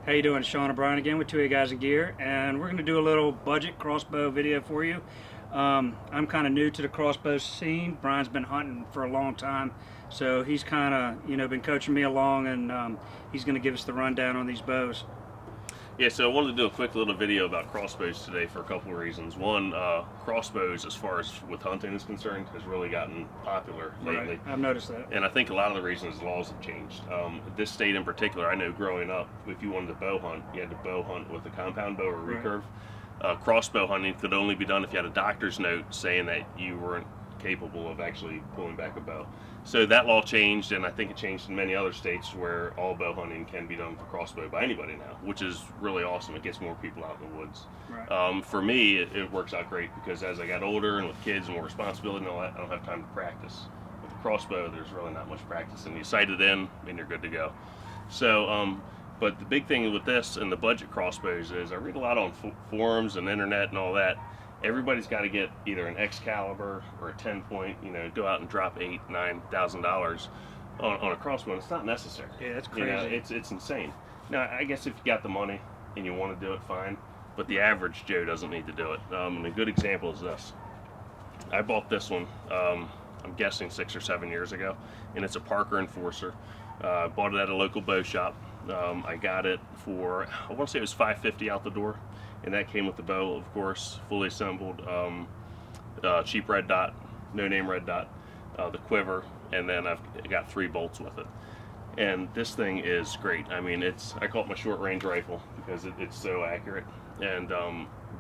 How you doing? Sean O'Brien again with 2A Guys and Gear, and we're going to do a little budget crossbow video for you. I'm kind of new to the crossbow scene. Brian's been hunting for a long time, so he's kind of been coaching me along, and he's going to give us the rundown on these bows. Yeah, so I wanted to do a quick little video about crossbows today for a couple of reasons. One, crossbows, as far as with hunting is concerned, has really gotten popular lately. Right. I've noticed that. And I think a lot of the reasons laws have changed. This state in particular, I know growing up, if you wanted to bow hunt, you had to bow hunt with a compound bow or recurve. Crossbow hunting could only be done if you had a doctor's note saying that you weren't capable of actually pulling back a bow. So that law changed, and I think it changed in many other states where all bow hunting can be done for crossbow by anybody now, which is really awesome. It gets more people out in the woods. Right. For me, it works out great because as I got older and with kids and more responsibility and all that, I don't have time to practice. With the crossbow, there's really not much practice, and you sight it in, and you're good to go. So, but the big thing with this and the budget crossbows is I read a lot on forums and internet and all that. Everybody's got to get either an Excalibur or a 10-point, go out and drop $8,000-$9,000 on a crossbow. And it's not necessary. Yeah, that's crazy. It's insane. Now, I guess if you got the money and you want to do it, fine. But the average Joe doesn't need to do it. And a good example is this. I bought this one, I'm guessing 6 or 7 years ago, and it's a Parker Enforcer. I bought it at a local bow shop. I got it for, I want to say it was $550 out the door. And that came with the bow, of course, fully assembled, cheap red dot, no name red dot, the quiver, and then I've got 3 bolts with it. And this thing is great. I mean, I call it my short range rifle because it's so accurate. And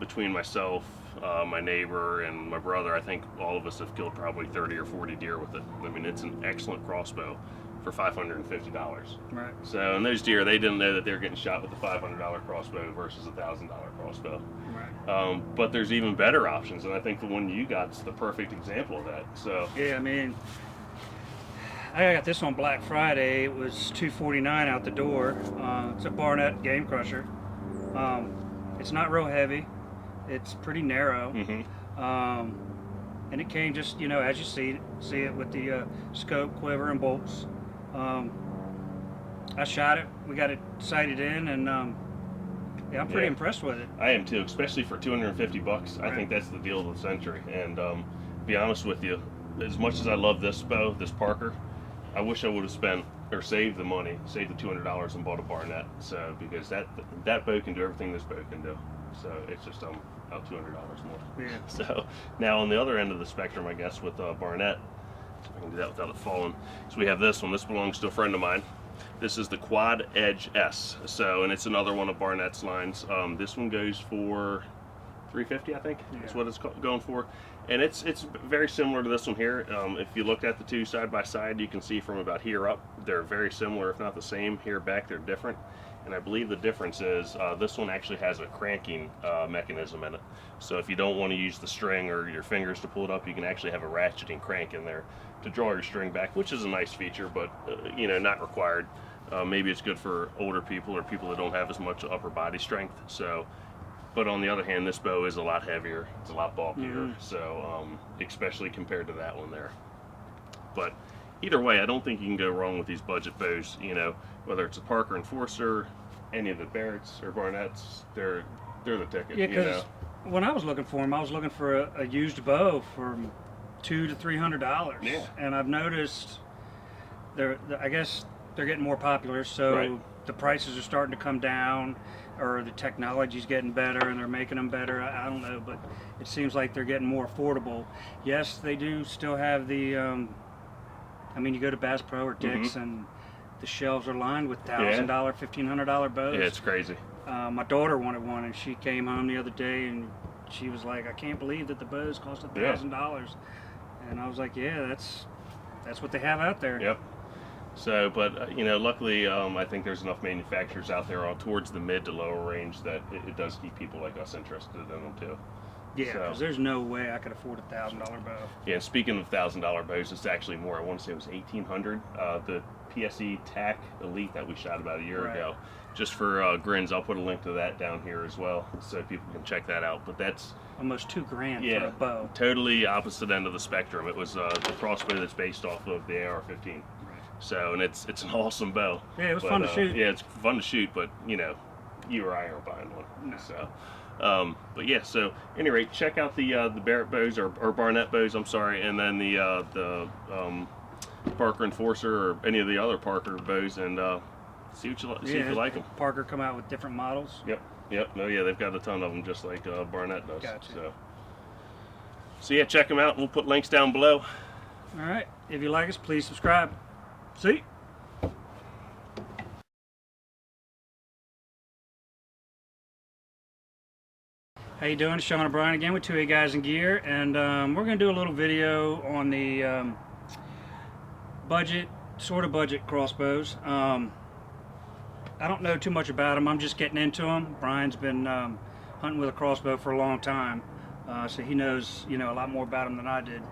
between myself, my neighbor, and my brother, I think all of us have killed probably 30 or 40 deer with it. I mean, it's an excellent crossbow for $550. Right. So, and those deer, they didn't know that they were getting shot with a $500 crossbow versus a $1,000 crossbow. Right. But there's even better options, and I think the one you got's the perfect example of that. So yeah, I mean, I got this on Black Friday. It was $249 out the door. It's a Barnett Gamecrusher. It's not real heavy. It's pretty narrow. And it came just, as you see it with the scope, quiver, and bolts. I shot it. We got it sighted in, and yeah, I'm pretty impressed with it. I am too, especially for $250. Right. I think that's the deal of the century. And be honest with you, as much as I love this bow, this Parker, I wish I would have spent or saved the money, saved the $200 and bought a Barnett. So because that bow can do everything this bow can do. So it's just about $200 more. Yeah. So now on the other end of the spectrum, I guess with Barnett. So I can do that without it falling. So we have this one. This belongs to a friend of mine. This is the Quad Edge S. So, and it's another one of Barnett's lines. This one goes for $350, I think. That's what it's going for. And it's very similar to this one here. If you look at the two side by side, you can see from about here up, they're very similar, if not the same. Here back, they're different. And I believe the difference is this one actually has a cranking mechanism in it. So if you don't want to use the string or your fingers to pull it up, you can actually have a ratcheting crank in there to draw your string back, which is a nice feature, but not required. Maybe it's good for older people or people that don't have as much upper body strength. So, but on the other hand, this bow is a lot heavier. It's a lot bulkier. So, especially compared to that one there. But either way, I don't think you can go wrong with these budget bows. Whether it's a Parker Enforcer, any of the Barretts or Barnetts, they're the ticket. Yeah, because when I was looking for them, I was looking for a used bow for $200 to $300. Yeah. And I've noticed I guess they're getting more popular, so the prices are starting to come down, or the technology's getting better and they're making them better. I don't know, but it seems like they're getting more affordable. Yes, they do still have the you go to Bass Pro or Dick's and the shelves are lined with $1,000, $1,500 bows. Yeah, it's crazy. My daughter wanted one, and she came home the other day and she was like, I can't believe that the bows cost $1,000. And I was like, yeah, that's what they have out there. Yep. So, but luckily, I think there's enough manufacturers out there towards the mid to lower range that it does keep people like us interested in them too. Yeah, because there's no way I could afford a $1,000 bow. Yeah, speaking of $1,000 bows, it's actually more. I want to say it was $1,800. The PSE TAC Elite that we shot about a year ago. Just for grins, I'll put a link to that down here as well, so people can check that out. But that's almost $2,000 for a bow. Totally opposite end of the spectrum. It was the crossbow that's based off of the AR-15. So, and it's an awesome bow. Yeah, it was fun to shoot. Yeah, it's fun to shoot, but you or I aren't buying one. No. So, but yeah. So, any rate, check out the Barrett bows or Barnett bows. I'm sorry, and then the Parker Enforcer or any of the other Parker bows, and see what you see if you like them. Parker come out with different models. Yep. Yep. No, yeah, they've got a ton of them, just like Barnett does. Gotcha. So yeah, check them out. We'll put links down below. All right. If you like us, please subscribe. See. How you doing? Sean O'Brien again with 2A Guys in Gear, and we're going to do a little video on the budget crossbows. I don't know too much about them. I'm just getting into them. Brian's been hunting with a crossbow for a long time, so he knows, you know, a lot more about them than I did.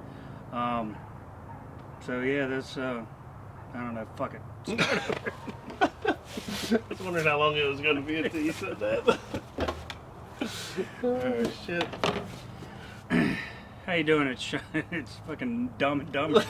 So yeah, that's I don't know. Fuck it. I was wondering how long it was going to be until you said that. Oh shit. How you doing? It's fucking dumb and dumb.